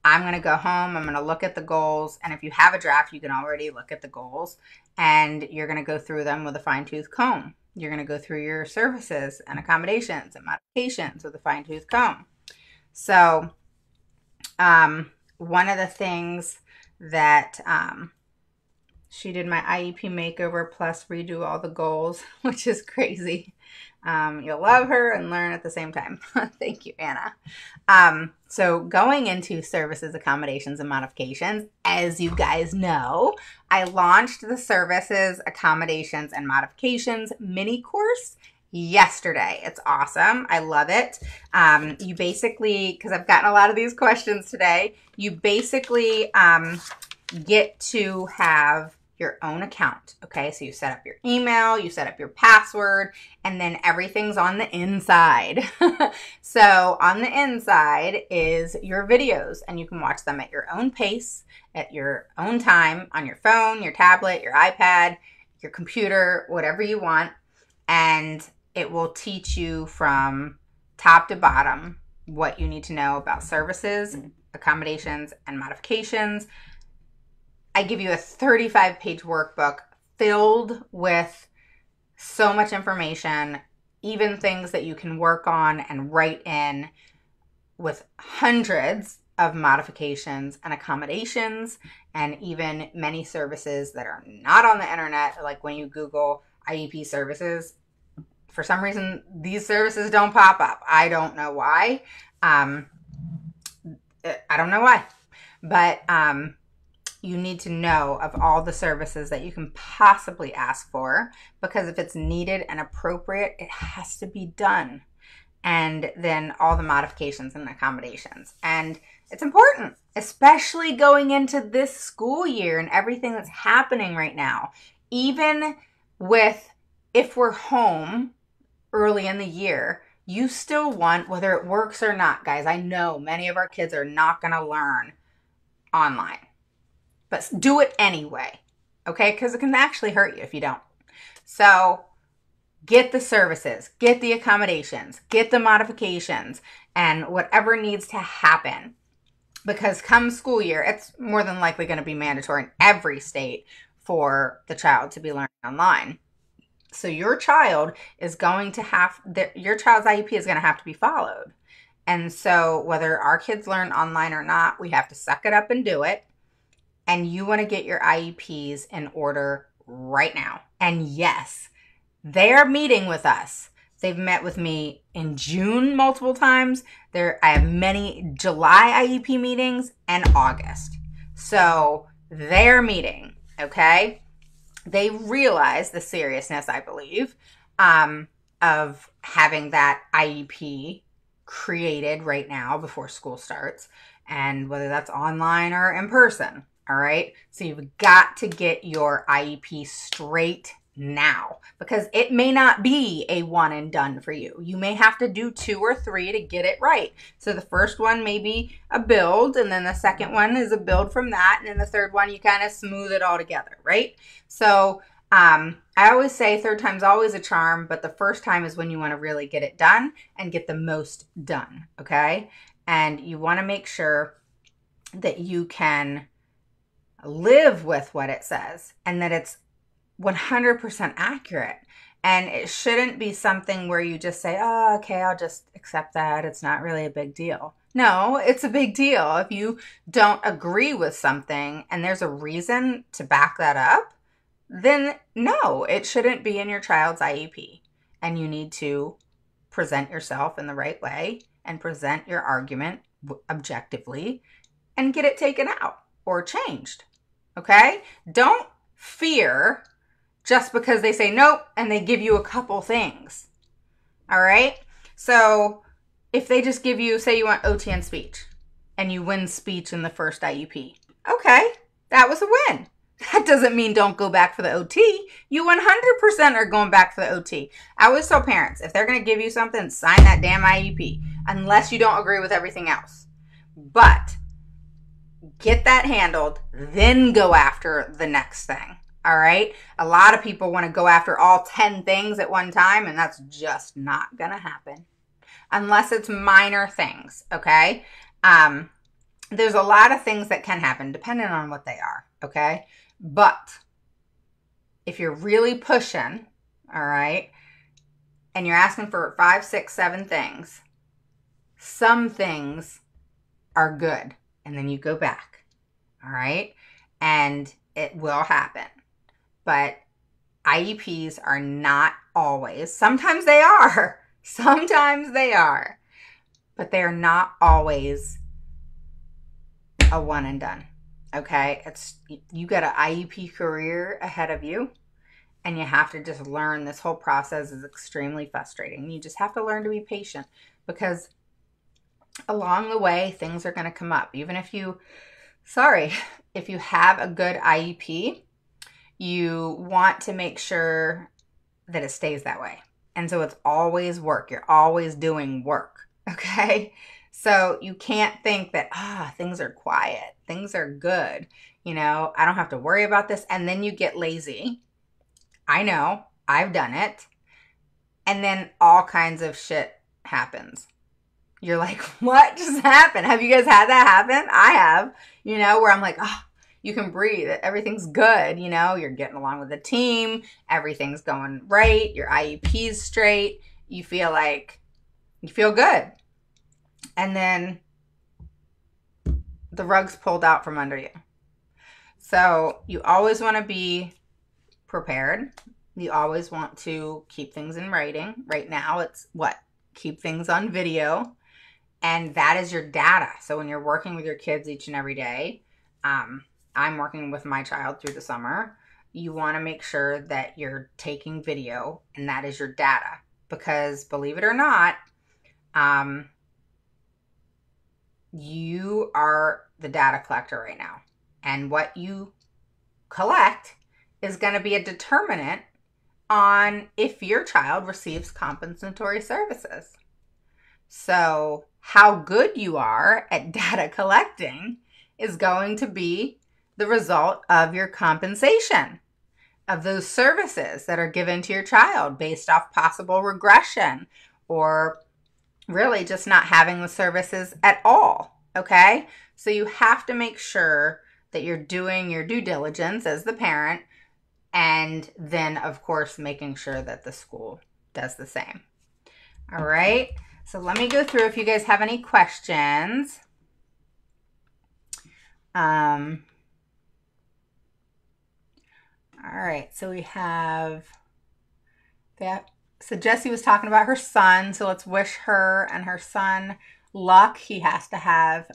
I'm going to go home, I'm going to look at the goals, and if you have a draft, you can already look at the goals, and you're going to go through them with a fine-tooth comb. You're going to go through your services and accommodations and modifications with a fine-tooth comb. So one of the things that she did my IEP makeover plus redo all the goals, which is crazy. You'll love her and learn at the same time. Thank you, Anna. So going into services, accommodations, and modifications, as you guys know, I launched the services, accommodations, and modifications mini course yesterday. It's awesome. I love it. You basically, because I've gotten a lot of these questions today, you basically get to have your own account. Okay, so you set up your email, you set up your password, and then everything's on the inside. So on the inside is your videos, and you can watch them at your own pace, at your own time, on your phone, your tablet, your iPad, your computer, whatever you want. And it will teach you from top to bottom what you need to know about services, accommodations, and modifications. I give you a 35-page workbook filled with so much information, even things that you can work on and write in, with hundreds of modifications and accommodations, and even many services that are not on the internet. Like when you Google IEP services, for some reason, these services don't pop up. I don't know why. I don't know why. But you need to know of all the services that you can possibly ask for, because if it's needed and appropriate, it has to be done. And then all the modifications and accommodations. And it's important, especially going into this school year and everything that's happening right now. Even with, if we're home early in the year, you still want, whether it works or not, guys, I know many of our kids are not going to learn online. But do it anyway, okay? Because it can actually hurt you if you don't. So get the services, get the accommodations, get the modifications, and whatever needs to happen. Because come school year, it's more than likely going to be mandatory in every state for the child to be learning online. So your child is going to have, your child's IEP is going to have to be followed. And so whether our kids learn online or not, we have to suck it up and do it. And you want to get your IEPs in order right now. And yes, they are meeting with us. They've met with me in June multiple times. I have many July IEP meetings and August. So they're meeting, okay? They realize the seriousness, I believe, of having that IEP created right now before school starts, and whether that's online or in person. All right. So you've got to get your IEP straight now, because it may not be a one and done for you. You may have to do 2 or 3 to get it right. So the first one may be a build, and then the second one is a build from that. And then the third one, you kind of smooth it all together. Right. So I always say third time's always a charm, but the first time is when you want to really get it done and get the most done. Okay. And you want to make sure that you can live with what it says and that it's 100% accurate. And it shouldn't be something where you just say, oh, okay, I'll just accept that. It's not really a big deal. No, it's a big deal. If you don't agree with something and there's a reason to back that up, then no, it shouldn't be in your child's IEP. And you need to present yourself in the right way and present your argument objectively and get it taken out or changed. Okay? Don't fear just because they say nope and they give you a couple things. All right? So if they just give you, say you want OT and speech, and you win speech in the first IEP. Okay, that was a win. That doesn't mean don't go back for the OT. You 100% are going back for the OT. I always tell parents, if they're going to give you something, sign that damn IEP, unless you don't agree with everything else. But get that handled, then go after the next thing. All right? A lot of people want to go after all 10 things at one time, and that's just not going to happen. Unless it's minor things, okay? There's a lot of things that can happen depending on what they are, okay? But if you're really pushing, all right, and you're asking for 5, 6, 7 things, some things are good. And then you go back, all right? And it will happen. But IEPs are not always, sometimes they are. Sometimes they are. But they are not always a one and done. Okay, you got an IEP career ahead of you, and you have to just learn. This whole process is extremely frustrating. You just have to learn to be patient, because along the way, things are going to come up. Even if you have a good IEP, you want to make sure that it stays that way. And so it's always work. You're always doing work, okay? So you can't think that, things are quiet, things are good, I don't have to worry about this. And then you get lazy. I know, I've done it. And then all kinds of shit happens. You're like, what just happened? Have you guys had that happen? I have, where I'm like, you can breathe. Everything's good. You're getting along with the team. Everything's going right. Your IEP's straight. You feel good. And then the rug's pulled out from under you. So you always want to be prepared. You always want to keep things in writing. Right now, it's keep things on video. And that is your data. So when you're working with your kids each and every day, I'm working with my child through the summer. You want to make sure that you're taking video, and that is your data. Because believe it or not, you are the data collector right now. And what you collect is going to be a determinant on if your child receives compensatory services. So how good you are at data collecting is going to be the result of your compensation of those services that are given to your child based off possible regression, or really just not having the services at all, okay? So you have to make sure that you're doing your due diligence as the parent, and then, of course, making sure that the school does the same. All right, so let me go through if you guys have any questions. All right, so we have that. So Jessie was talking about her son, so let's wish her and her son luck. He has to have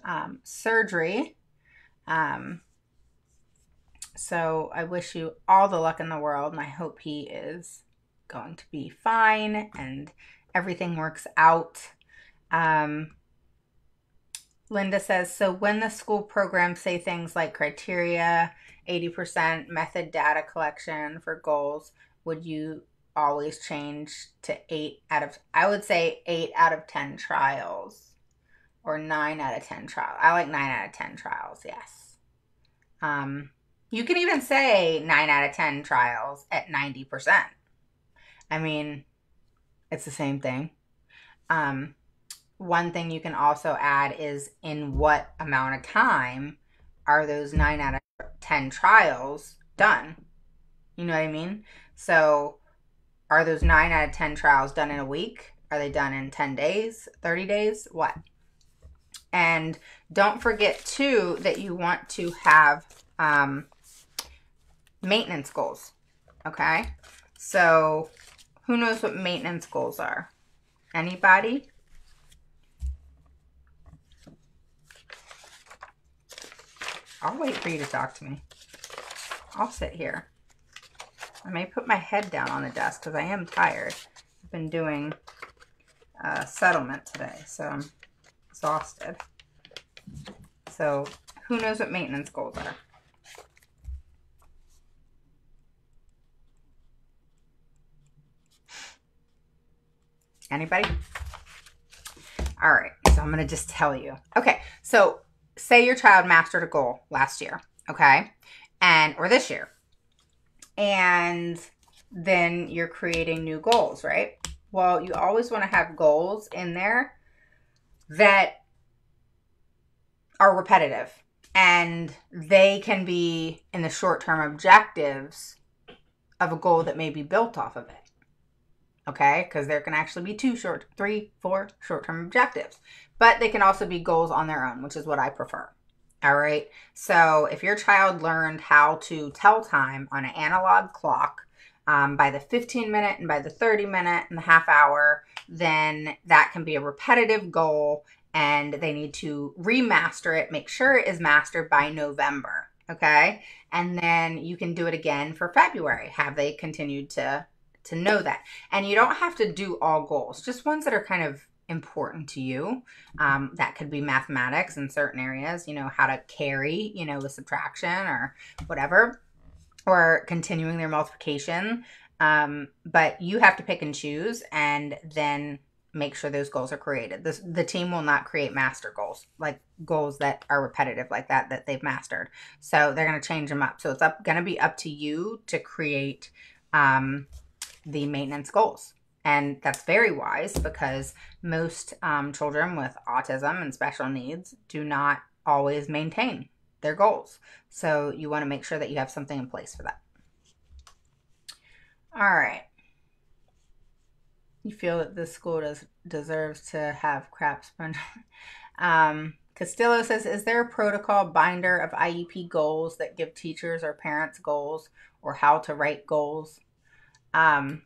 surgery. So I wish you all the luck in the world, and I hope he is going to be fine and everything works out. Linda says, so when the school programs say things like criteria, 80% method data collection for goals, would you always change to 8 out of, I would say 8 out of 10 trials, or 9 out of 10 trials. I like 9 out of 10 trials, yes. You can even say 9 out of 10 trials at 90%. I mean, it's the same thing. One thing you can also add is in what amount of time are those 9 out of 10 trials done? You know what I mean? So are those 9 out of 10 trials done in a week? Are they done in 10 days, 30 days? What? And don't forget, too, that you want to have maintenance goals, okay? So who knows what maintenance goals are? Anybody? I'll wait for you to talk to me. I'll sit here. I may put my head down on the desk because I am tired. I've been doing settlement today, so I'm exhausted. So who knows what maintenance goals are? Anybody? All right, so I'm going to just tell you. Okay, so say your child mastered a goal last year, okay? Or this year. And then you're creating new goals, right? Well, you always want to have goals in there that are repetitive, and they can be in the short-term objectives of a goal that may be built off of it. Okay, because there can actually be 3, 4 short-term objectives, but they can also be goals on their own, which is what I prefer. All right, so if your child learned how to tell time on an analog clock by the 15-minute and by the 30-minute and the half hour, then that can be a repetitive goal, and they need to remaster it, make sure it is mastered by November. Okay, and then you can do it again for February. Have they continued to know that? And you don't have to do all goals, just ones that are kind of important to you. That could be mathematics in certain areas, how to carry, with subtraction or whatever, or continuing their multiplication. But you have to pick and choose, and then make sure those goals are created. The team will not create master goals, like goals that are repetitive like that they've mastered. So they're going to change them up. So it's going to be up to you to create the maintenance goals. And that's very wise, because most children with autism and special needs do not always maintain their goals. So you want to make sure that you have something in place for that. All right. You feel that this school deserves to have crap sponge. Castillo says, is there a protocol binder of IEP goals that give teachers or parents goals, or how to write goals? I've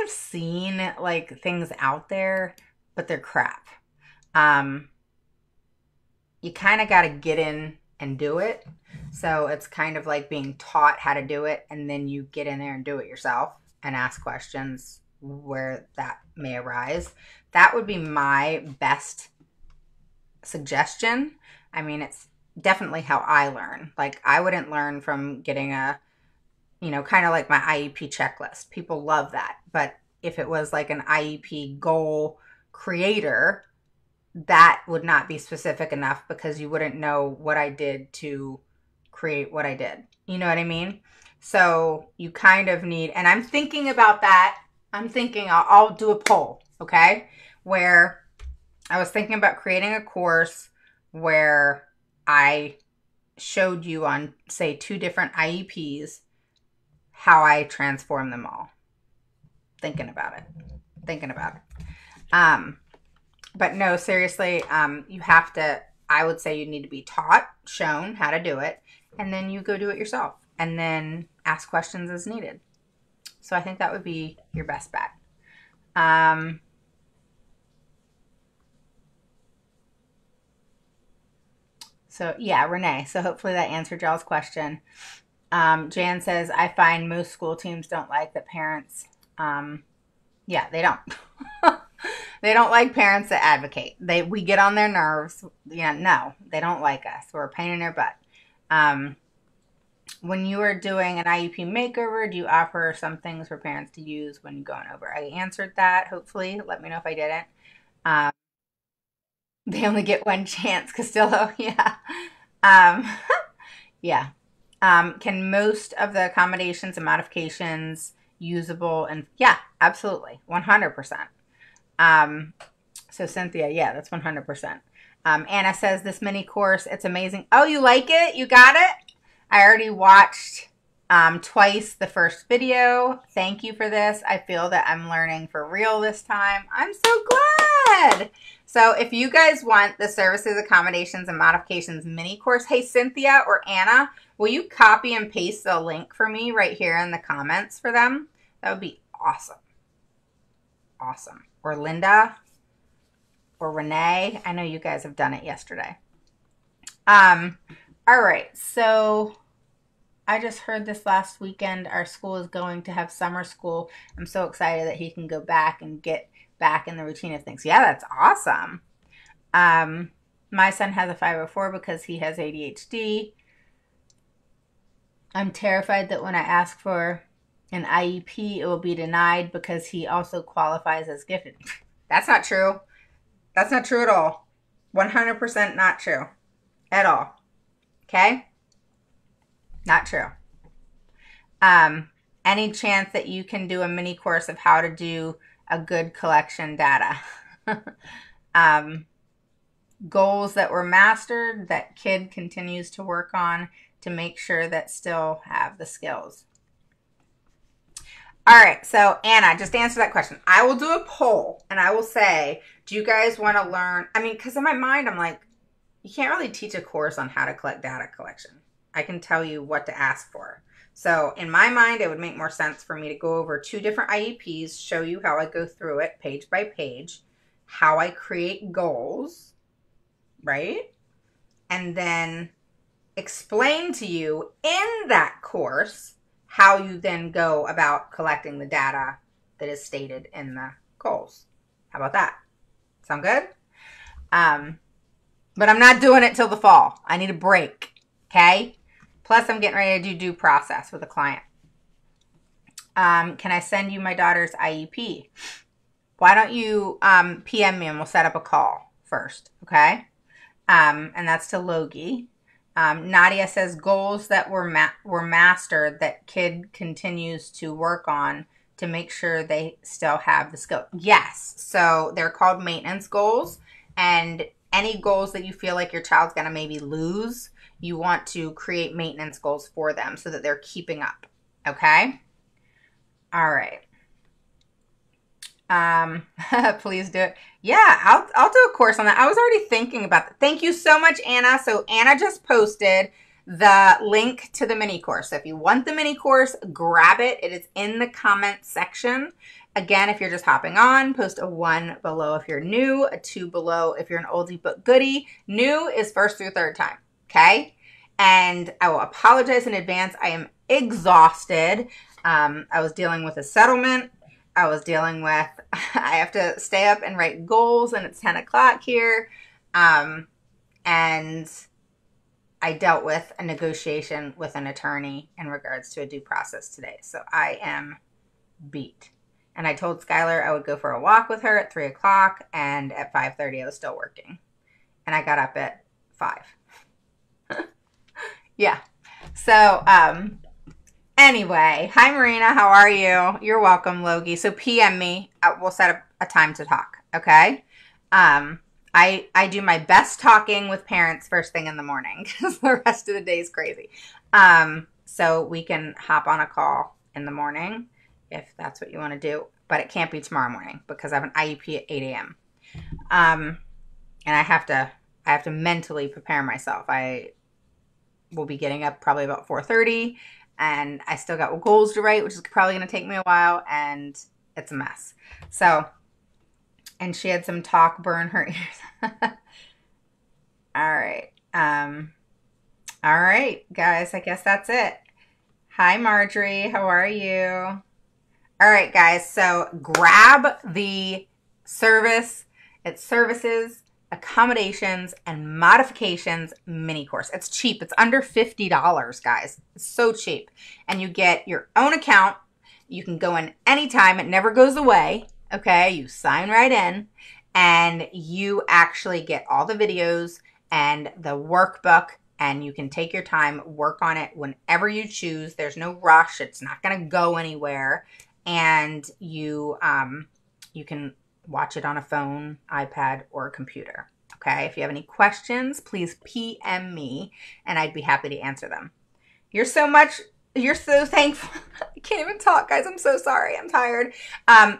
seen like things out there, but they're crap. You kind of got to get in and do it. So it's kind of like being taught how to do it, and then you get in there and do it yourself and ask questions where that may arise. That would be my best suggestion. I mean, it's definitely how I learn. Like, I wouldn't learn from getting a, kind of like my IEP checklist. People love that. But if it was like an IEP goal creator, that would not be specific enough, because you wouldn't know what I did to create what I did. You know what I mean? So you kind of need, and I'm thinking about that. I'm thinking I'll do a poll, okay? Where I was thinking about creating a course where I showed you on, say, 2 different IEPs, how I transform them all. Thinking about it. But no, seriously, you have to, I would say you need to be taught, shown how to do it, and then you go do it yourself, and then ask questions as needed. So I think that would be your best bet. So yeah, Renee. So hopefully that answered y'all's question. Jan says, I find most school teams don't like that parents, yeah, they don't. They don't like parents that advocate. We get on their nerves. Yeah, no, they don't like us. We're a pain in their butt. When you are doing an IEP makeover, do you offer some things for parents to use when you're going over? I answered that, hopefully. Let me know if I didn't. They only get one chance, Castillo. Yeah. Yeah. Can most of the accommodations and modifications usable? And yeah, absolutely. 100%. So Cynthia, yeah, that's 100%. Anna says, this mini course, it's amazing. Oh, you like it? You got it? I already watched twice the first video. Thank you for this. I feel that I'm learning for real this time. I'm so glad. So if you guys want the services, accommodations, and modifications mini course, hey, Cynthia or Anna, will you copy and paste the link for me right here in the comments for them? That would be awesome. Awesome. Or Linda or Renee. I know you guys have done it yesterday. All right. So I just heard this last weekend our school is going to have summer school. I'm so excited that he can go back and get back in the routine of things. Yeah, that's awesome. My son has a 504 because he has ADHD. I'm terrified that when I ask for an IEP, it will be denied because he also qualifies as gifted. That's not true. That's not true at all. 100% not true at all. Okay? Not true. Any chance that you can do a mini course of how to do a good collection data? Goals that were mastered that kid continues to work on to make sure that still have the skills. All right, so Anna, just answer that question. I will do a poll and I will say, do you guys want to learn? I mean, because in my mind, I'm like, you can't really teach a course on how to collect data collection. I can tell you what to ask for. So in my mind, it would make more sense for me to go over 2 different IEPs, show you how I go through it page by page, how I create goals, right? And then explain to you in that course how you then go about collecting the data that is stated in the goals. How about that? Sound good? But I'm not doing it till the fall. I need a break, okay? Plus, I'm getting ready to do due process with a client. Can I send you my daughter's IEP? Why don't you PM me and we'll set up a call first, okay? And that's to Logie. Nadia says goals that were mastered that kid continues to work on to make sure they still have the skill. Yes, so they're called maintenance goals, and any goals that you feel like your child's going to maybe lose, you want to create maintenance goals for them so that they're keeping up, okay? All right. Please do it. Yeah, I'll do a course on that. I was already thinking about that. Thank you so much, Anna. So Anna just posted the link to the mini course. So if you want the mini course, grab it. It is in the comment section. Again, if you're just hopping on, post a 1 below if you're new, a 2 below if you're an oldie but goodie. New is first through third time, okay? And I will apologize in advance. I am exhausted. I was dealing with a settlement. I was dealing with, I have to stay up and write goals, and it's 10 o'clock here. And I dealt with a negotiation with an attorney in regards to a due process today. So I am beat. And I told Skylar I would go for a walk with her at 3 o'clock, and at 5:30 I was still working. And I got up at 5. Yeah. So, anyway, hi Marina, how are you? You're welcome, Logie. So PM me. We'll set up a time to talk, okay? I do my best talking with parents first thing in the morning because the rest of the day is crazy. So we can hop on a call in the morning if that's what you want to do. But it can't be tomorrow morning because I have an IEP at 8 a.m. And I have to mentally prepare myself. I will be getting up probably about 4:30. And I still got goals to write, which is probably going to take me a while, and it's a mess. So, and she had some talk burn her ears. All right. All right, guys, I guess that's it. Hi, Marjorie. How are you? All right, guys, so grab the service. It's services, accommodations, and modifications mini course. It's cheap. It's under $50, guys. It's so cheap. And you get your own account. You can go in anytime. It never goes away. Okay. You sign right in and you actually get all the videos and the workbook, and you can take your time, work on it whenever you choose. There's no rush. It's not going to go anywhere. And you can watch it on a phone, iPad, or a computer. Okay, if you have any questions, please PM me and I'd be happy to answer them. You're so thankful. I can't even talk, guys. I'm so sorry. I'm tired.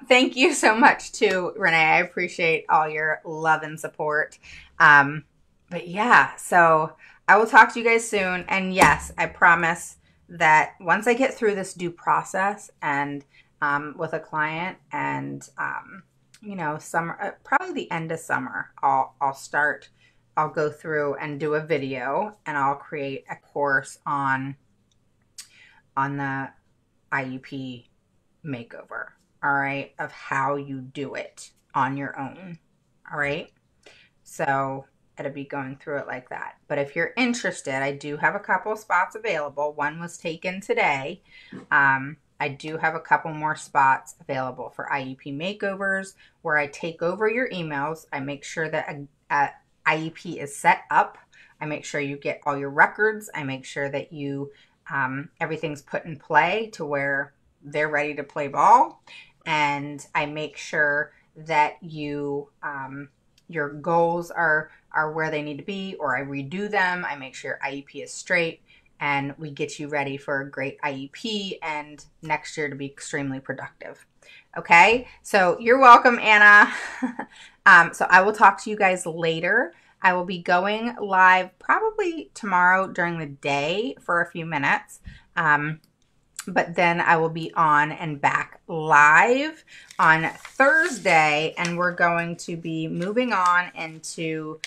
Thank you so much to Renee. I appreciate all your love and support. But yeah, so I will talk to you guys soon. And yes, I promise that once I get through this due process and with a client and you know, summer, probably the end of summer, I'll go through and do a video, and I'll create a course on the IEP makeover, all right, of how you do it on your own, all right? So it'll be going through it like that. But if you're interested, I do have a couple spots available. One was taken today. I I do have a couple more spots available for IEP makeovers where I take over your emails. I make sure that a IEP is set up. I make sure you get all your records. I make sure that you everything's put in play to where they're ready to play ball. And I make sure that you your goals are where they need to be, or I redo them. I make sure IEP is straight, and we get you ready for a great IEP and next year to be extremely productive. Okay, so you're welcome, Anna. So I will talk to you guys later. I will be going live probably tomorrow during the day for a few minutes. But then I will be on and back live on Thursday, and we're going to be moving on into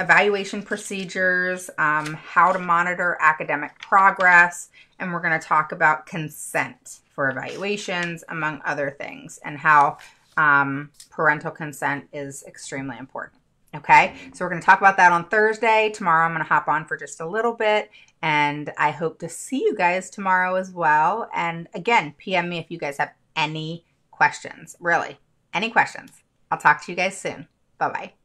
evaluation procedures, how to monitor academic progress, and we're going to talk about consent for evaluations, among other things, and how parental consent is extremely important. Okay, so we're going to talk about that on Thursday. Tomorrow I'm going to hop on for just a little bit, and I hope to see you guys tomorrow as well. And again, PM me if you guys have any questions, really, any questions. I'll talk to you guys soon. Bye-bye.